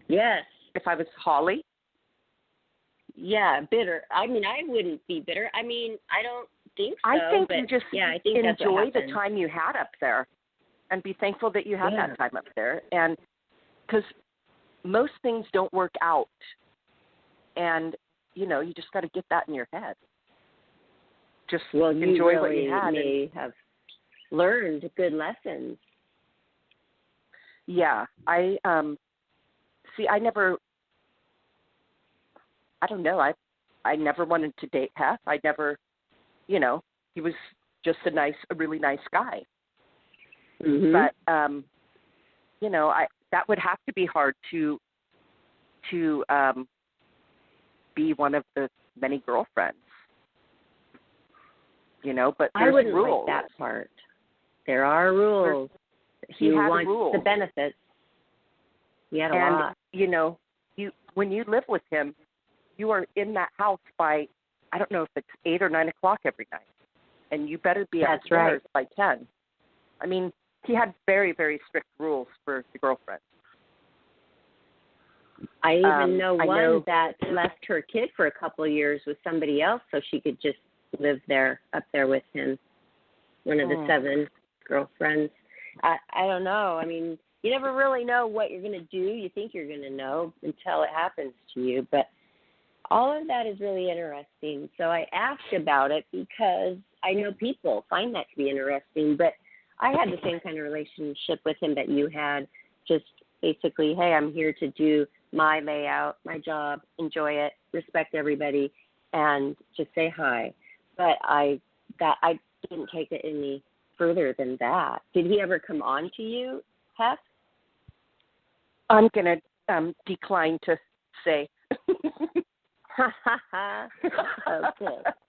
Yes. If I was Holly? Yeah, bitter. I mean, I wouldn't be bitter. I mean, I don't think so. I think but you just I think enjoy the time you had up there and be thankful that you had that time up there. And because most things don't work out. And, you just got to get that in your head. Just enjoy what you had. You may have learned good lessons. Yeah. I don't know. I never wanted to date Hef. I never, he was just a really nice guy. Mm-hmm. But, that would have to be hard to be one of the many girlfriends. But there's I wouldn't rules. like that part. There are rules. He you had want rules. The benefits. He had a lot. When you live with him, you are in that house by, I don't know if it's 8 or 9 o'clock every night. And you better be upstairs by 10. I mean, he had very, very strict rules for the girlfriend. I even know one that left her kid for a couple of years with somebody else so she could just live up there with him. One of the 7 girlfriends. I don't know. I mean, you never really know what you're going to do. You think you're going to know until it happens to you. But all of that is really interesting. So I asked about it because I know people find that to be interesting. But I had the same kind of relationship with him that you had. Just basically, hey, I'm here to do my layout, my job, enjoy it, respect everybody, and just say hi. But I didn't take it any further than that. Did he ever come on to you, Hef? I'm going to decline to say. Okay.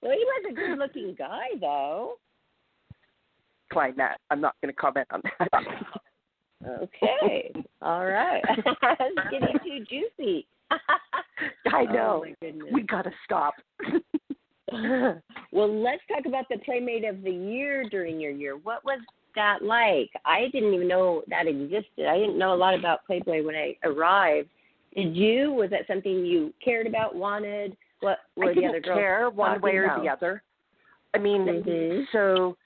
Well, he was a good-looking guy, though. Decline that. I'm not going to comment on that. Okay. All right. It's getting too juicy. I know. Oh, my goodness. We got to stop. Well, let's talk about the Playmate of the Year during your year. What was that like? I didn't even know that existed. I didn't know a lot about Playboy when I arrived. Did you? Was that something you cared about, wanted? What were the other girls care one way or the other. I mean, so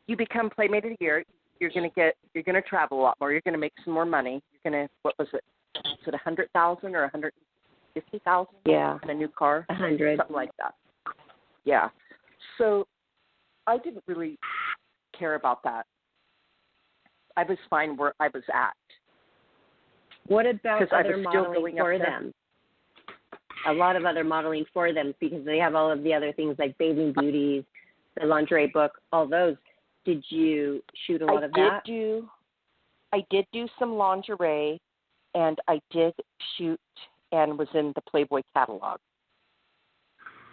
you become Playmate of the Year. you're going to travel a lot more. You're going to make some more money. You're going to, what was it? Was it $100,000 or $150,000? Yeah. In a new car? 100. Something like that. Yeah. So I didn't really care about that. I was fine where I was at. What about other still modeling going for up there. them? A lot of other modeling for them because they have all of the other things like Bathing Beauties, the lingerie book, all those. Did you shoot a lot of that? I did do some lingerie, and I did shoot and was in the Playboy catalog.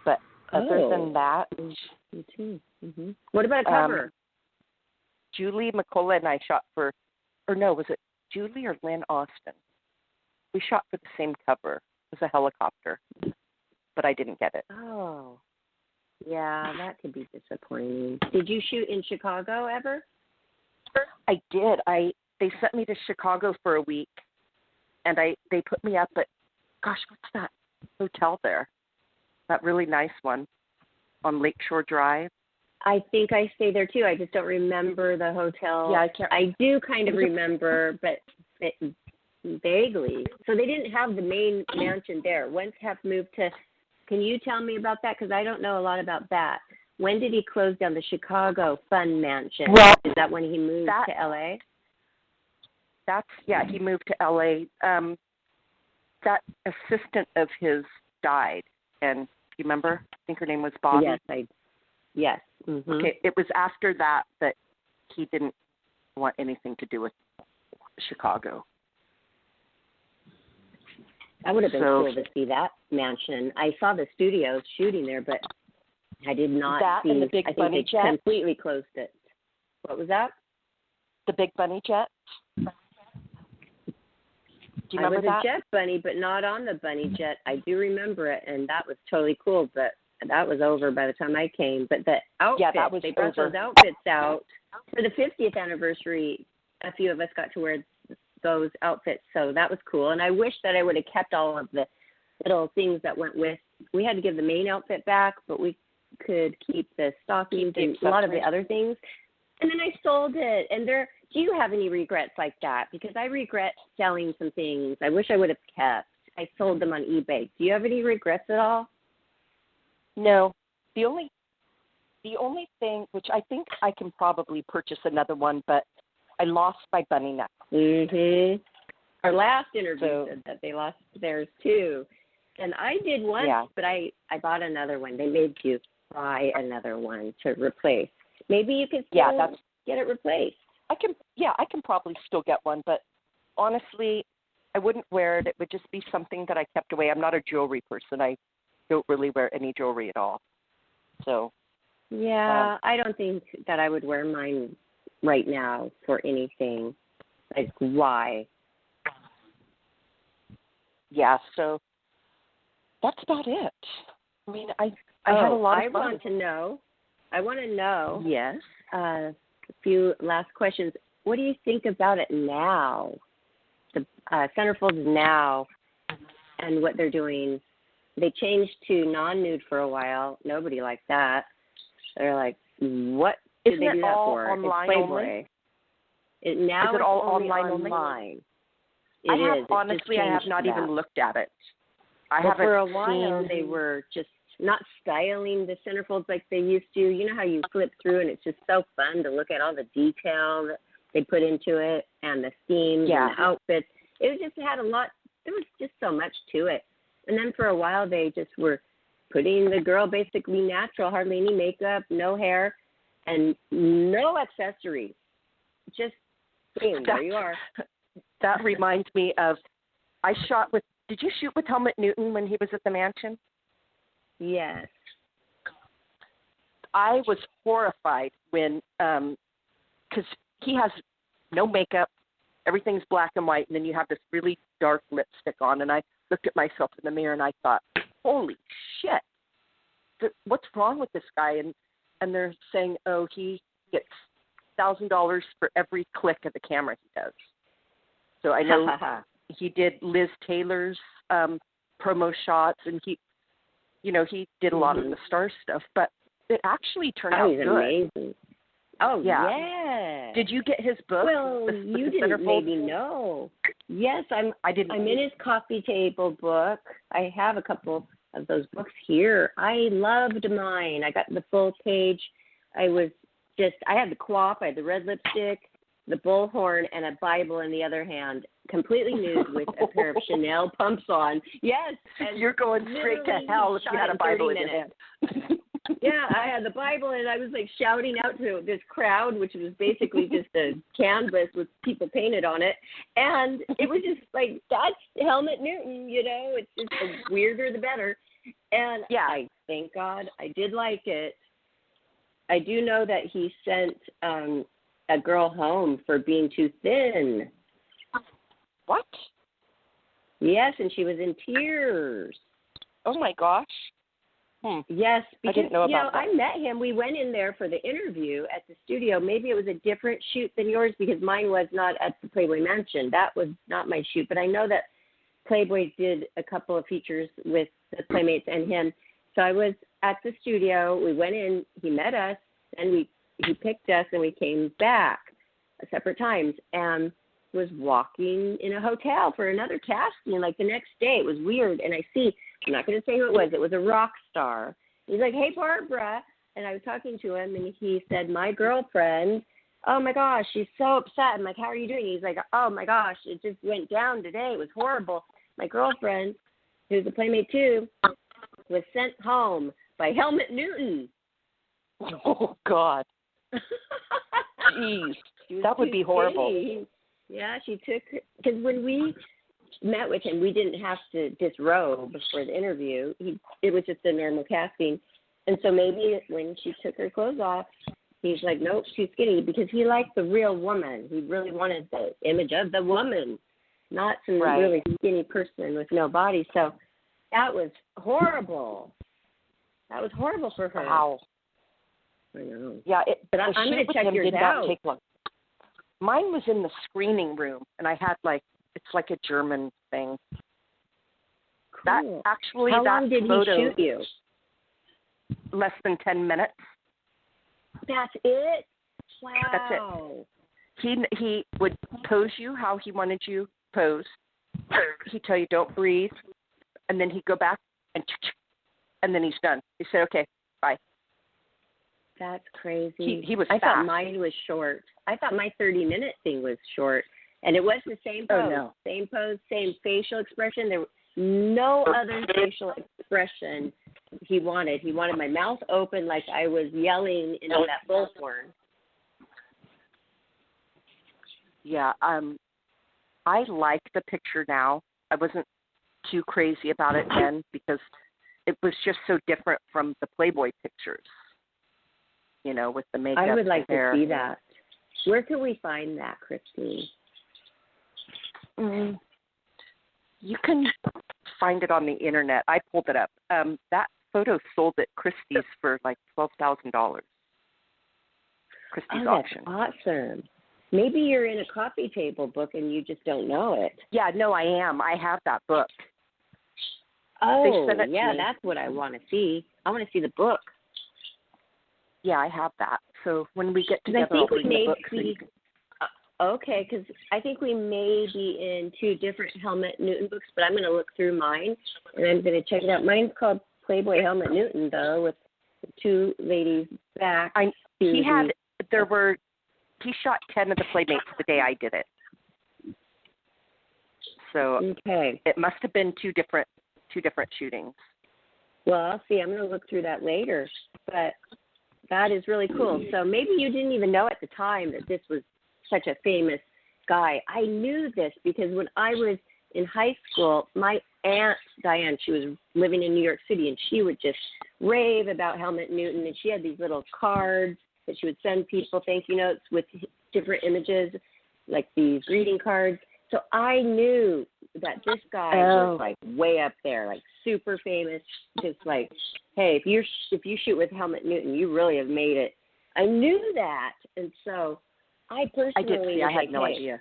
But other than that, me too. Mm-hmm. What about a cover? Julie McCullough and I shot for, or no, was it Julie or Lynn Austin? We shot for the same cover. It was a helicopter, but I didn't get it. Oh, yeah, that could be disappointing. Did you shoot in Chicago ever? I did. They sent me to Chicago for a week, and they put me up at, gosh, what's that hotel there? That really nice one on Lakeshore Drive. I think I stayed there too. I just don't remember the hotel. Yeah, I do kind of remember, but vaguely. So they didn't have the main mansion there. Wentz have moved to. Can you tell me about that? Because I don't know a lot about that. When did he close down the Chicago Fun Mansion? Well, is that when he moved to L.A.? He moved to L.A. That assistant of his died, and you remember? I think her name was Bobby. Yes. Mm-hmm. Okay, it was after that he didn't want anything to do with Chicago. That would have been cool to see that mansion. I saw the studios shooting there, but I did not see. And the big I think bunny they jet. Completely closed it. What was that? The big bunny jet. Do you remember that? I was a jet bunny, but not on the bunny jet. I do remember it, and that was totally cool. But that was over by the time I came. But the outfits, they brought those outfits out for the 50th anniversary. A few of us got to wear those outfits, so that was cool. And I wish that I would have kept all of the little things that went with. We had to give the main outfit back, but we could keep the stockings and a lot of the other things. And then I sold it. And do you have any regrets like that? Because I regret selling some things I wish I would have kept. I sold them on eBay. Do you have any regrets at all? No. The only thing, which I think I can probably purchase another one, but I lost my bunny necklace. Mm-hmm. Our last interview said that they lost theirs too. And I did once, but I bought another one. They made you buy another one to replace. Maybe you could still get it replaced. I can probably still get one, but honestly, I wouldn't wear it. It would just be something that I kept away. I'm not a jewelry person. I don't really wear any jewelry at all. So. Yeah, I don't think that I would wear mine right now for anything. Like, why? Yeah, so that's about it. I mean, I had a lot of fun. I want to know. Yes. A few last questions. What do you think about it now? The centerfolds now and what they're doing. They changed to non-nude for a while. Nobody liked that. They're like, what did they do that for? Online it's Playboy. Only? Now is it all only online? It is. Honestly, I have not even looked at it. For a while, they were just not styling the centerfolds like they used to. You know how you flip through and it's just so fun to look at all the detail that they put into it and the themes and the outfits. It just had a lot. There was just so much to it. And then for a while, they just were putting the girl basically natural, hardly any makeup, no hair, and no accessories. Just boom, there you are. That reminds me of, did you shoot with Helmut Newton when he was at the mansion? Yes. I was horrified when, because he has no makeup, everything's black and white, and then you have this really dark lipstick on, and I looked at myself in the mirror and I thought, holy shit, what's wrong with this guy? And they're saying, he gets $1,000 for every click of the camera he does. So I know he did Liz Taylor's promo shots, and he did a lot of the star stuff, but it actually turned out good. Amazing. Oh, yeah. Did you get his book? Well, you didn't maybe know. Yes, I'm in his coffee table book. I have a couple of those books here. I loved mine. I got the full page. I had the coif, I had the red lipstick, the bullhorn, and a Bible in the other hand, completely nude with a pair of Chanel pumps on. Yes. You're going straight to hell if you had a Bible in your hand. Yeah, I had the Bible, and I was like shouting out to this crowd, which was basically just a canvas with people painted on it. And it was just like, that's Helmut Newton, it's just the weirder the better. And yeah, I thank God I did like it. I do know that he sent a girl home for being too thin. What? Yes, and she was in tears. Oh, my gosh. Yes, because, I didn't know about that. I met him. We went in there for the interview at the studio. Maybe it was a different shoot than yours because mine was not at the Playboy Mansion. That was not my shoot. But I know that Playboy did a couple of features with the Playmates and him. So I was at the studio. We went in. He met us, and he picked us, and we came back separate times and was walking in a hotel for another casting like the next day. It was weird. And I'm not going to say who it was. It was a rock star. He's like, hey, Barbara. And I was talking to him, and he said, my girlfriend, oh, my gosh, she's so upset. I'm like, how are you doing? He's like, oh, my gosh, it just went down today. It was horrible. My girlfriend, who's a Playmate too, was sent home by Helmut Newton. Oh, God. Jeez. That would be horrible. Yeah, she took – because when we met with him, we didn't have to disrobe for the interview. It was just a normal casting. And so maybe when she took her clothes off, he's like, nope, she's skinny, because he liked the real woman. He really wanted the image of the woman, not some really skinny person with no body. So that was horrible. That was horrible for her. Wow. I know. Yeah, but I'm going to check yours out. Take long. Mine was in the screening room, and I had it's like a German thing. Cool. How long did he shoot you? Less than 10 minutes. That's it? Wow. That's it. He would pose you how he wanted you posed. He'd tell you don't breathe, and then he'd go back and then he's done. He said, okay, bye. That's crazy. He was I fast. thought mine was short. I thought my 30-minute thing was short. And it was the same pose. Oh, no. Same pose, same facial expression. There was no other facial expression he wanted. He wanted my mouth open like I was yelling in that bullhorn. Yeah, I like the picture now. I wasn't too crazy about it then because it was just so different from the Playboy pictures, with the makeup. I would like to see that. Where can we find that, Christine? You can find it on the internet. I pulled it up. That photo sold at Christie's for like $12,000. Christie's auction. That's awesome. Maybe you're in a coffee table book and you just don't know it. Yeah, no, I am. I have that book. Oh, yeah, that's what I want to see. I want to see the book. Yeah, I have that. So when we get together, I'll bring the book. Okay, because I think we may be in two different Helmut Newton books, but I'm going to look through mine, and I'm going to check it out. Mine's called Playboy Helmut Newton, though, with two ladies back. He shot 10 of the Playmates the day I did it. So It must have been two different shootings. Well, I'll see. I'm going to look through that later, but that is really cool. So maybe you didn't even know at the time that this was such a famous guy. I knew this because when I was in high school, my aunt Diane, she was living in New York City, and she would just rave about Helmut Newton, and she had these little cards that she would send people, thank you notes with different images, like these greeting cards. So I knew that this guy was like way up there, like super famous, just like, hey, if you shoot with Helmut Newton, you really have made it. I knew that, and so I personally I had no idea.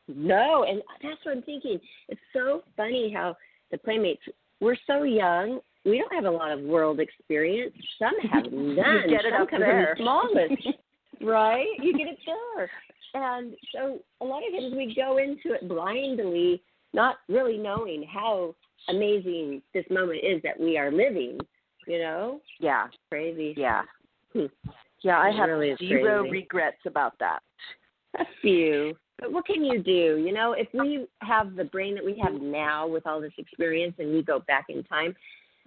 No, and that's what I'm thinking. It's so funny how the Playmates, we're so young. We don't have a lot of world experience. Some have none. You get it Some up come there. from the smallest. right? You get it there. And so a lot of times we go into it blindly, not really knowing how amazing this moment is that we are living, you know? Yeah. Crazy. Yeah. Yeah, I have really zero crazy. regrets about that. A few. But what can you do? You know, if we have the brain that we have now with all this experience and we go back in time,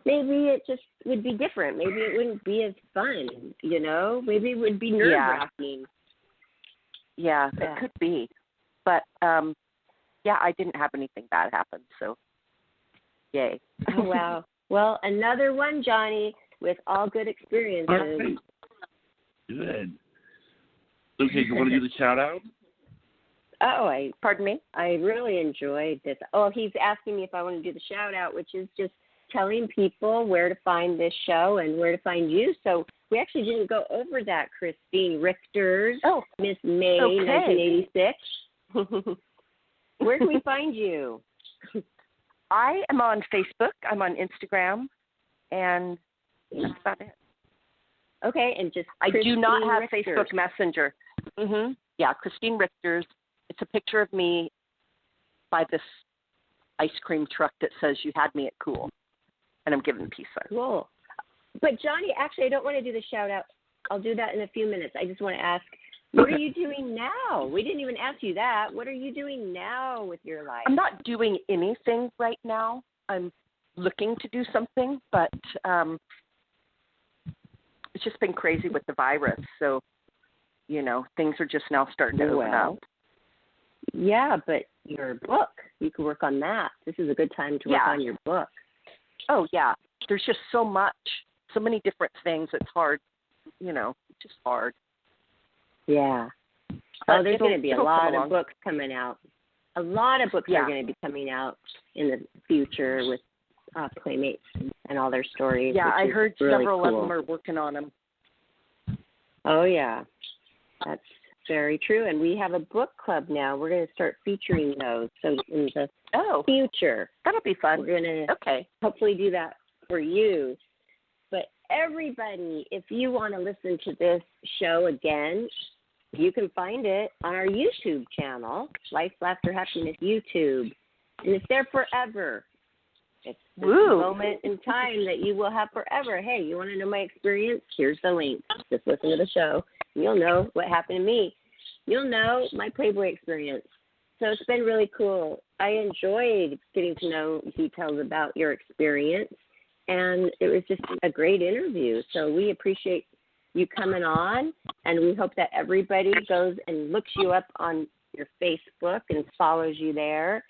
maybe it just would be different. Maybe it wouldn't be as fun, you know? Maybe it would be nerve-wracking. Yeah, it could be. But, yeah, I didn't have anything bad happen, so yay. Oh, wow. Well, another one, Johnny, with all good experiences. All right. Good. Okay, you want to do the shout-out? Pardon me? I really enjoyed this. Oh, he's asking me if I want to do the shout-out, which is just telling people where to find this show and where to find you. So we actually didn't go over that, Christine Richters, Miss May, 1986. Where can we find you? I am on Facebook. I'm on Instagram. And that's about it. Okay, and just I do not have Richters. Facebook Messenger. Yeah, Christine Richters. It's a picture of me by this ice cream truck that says "You had me at cool," and I'm giving peace signs. Cool. But Johnny, actually, I don't want to do the shout out. I'll do that in a few minutes. I just want to ask, what are you doing now? We didn't even ask you that. What are you doing now with your life? I'm not doing anything right now. I'm looking to do something, but it's just been crazy with the virus. So, you know, things are just now starting to open up. Yeah, but your book, you can work on that. This is a good time to work on your book. Oh, yeah. There's just so much, so many different things. It's hard, you know, just hard. Yeah. But there's going to be a lot of along. books coming out. A lot of books are going to be coming out in the future with Playmates and all their stories. Yeah, I heard really several cool. of them are working on them. Oh, yeah. That's very true. And we have a book club now. We're going to start featuring those. So in the future, that'll be fun. We're going to hopefully do that for you. But everybody, if you want to listen to this show again, you can find it on our YouTube channel, Life, Laughter, Happiness YouTube. And it's there forever. It's a moment in time that you will have forever. Hey, you want to know my experience? Here's the link. Just listen to the show. You'll know what happened to me. You'll know my Playboy experience. So it's been really cool. I enjoyed getting to know details about your experience, and it was just a great interview. So we appreciate you coming on, and we hope that everybody goes and looks you up on your Facebook and follows you there,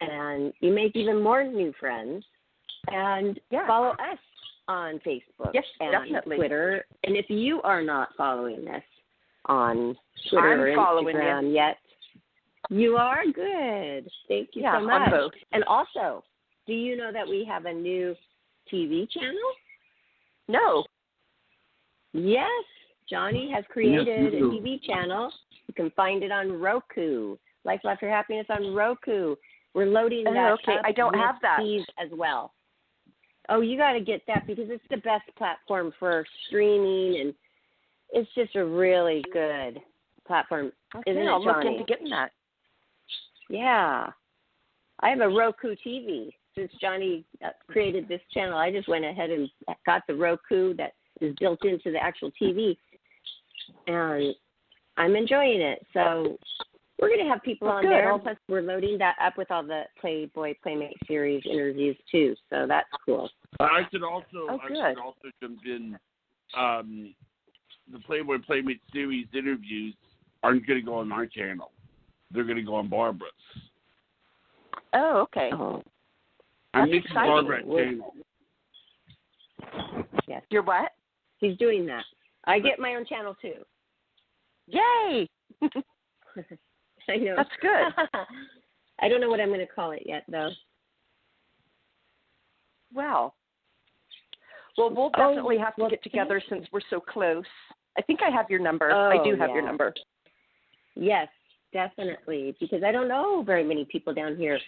and you make even more new friends. And follow us on Facebook and Twitter. And if you are not following us on Twitter or Instagram yet, you are good. Thank you so much. On both. And also, do you know that we have a new TV channel? No. Yes. Johnny has created a TV channel. You can find it on Roku. Life, Laughter, Happiness on Roku. We're loading that up. I don't have that. As well. Oh, you got to get that because it's the best platform for streaming, and it's just a really good platform. Isn't it, I'll Johnny? look into getting that. Yeah. I have a Roku TV. Since Johnny created this channel, I just went ahead and got the Roku that is built into the actual TV, and I'm enjoying it. So we're going to have people on there. Plus, we're loading that up with all the Playboy Playmate series interviews too. So that's cool. I should also jump in. The Playboy Playmate series interviews aren't going to go on my channel. They're going to go on Barbara's. Oh, okay. I'm mixing Barbara channel. Yes. You're what? He's doing that. I get my own channel too. Yay! I know. That's good. I don't know what I'm going to call it yet, though. Wow. Well, we'll definitely have to get together since we're so close. I think I have your number. I do have your number. Yes, definitely, because I don't know very many people down here.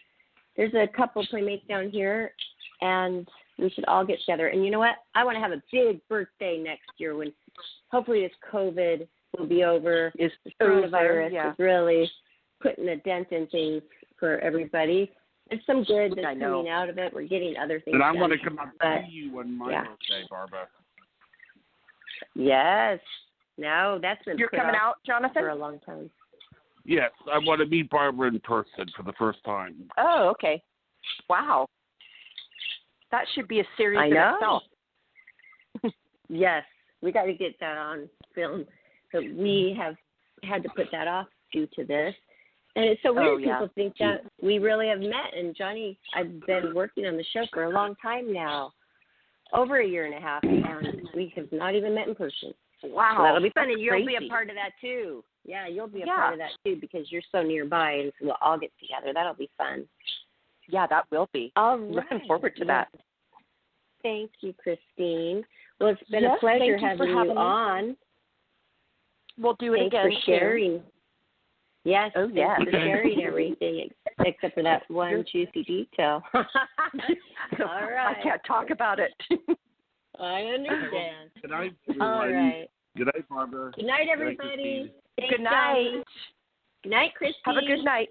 There's a couple Playmates down here, and we should all get together. And you know what? I want to have a big birthday next year when hopefully this COVID will be over. Is the coronavirus yeah. is really putting a dent in things for everybody. There's some good that's coming out of it. We're getting other things And I done. want to come up to see you on my birthday, Barbara. Yes. No, that's been You're put coming off out, Jonathan? for a long time. Yes, I want to meet Barbara in person for the first time. Oh, okay. Wow. That should be a series I in know. itself. Yes, we got to get that on film. So we have had to put that off due to this. And it's so weird. People think that we really have met. And Johnny, I've been working on the show for a long time now, over a year and a half, and we have not even met in person. Wow. So that'll be fun, and That's you'll crazy. be a part of that too. Yeah, you'll be a part of that too because you're so nearby, and so we'll all get together. That'll be fun. Yeah, that will be. All right. Looking forward to that. Thank you, Christine. Well, it's been a pleasure having you on. We'll do it Thanks again. for sharing. Yes. Oh, yes. Thanks for sharing everything except for that one juicy detail. All right. I can't talk about it. I understand. Good night, All right. Good night, Barbara. Good night, everybody. Good night. Good night, Christine. Have a good night.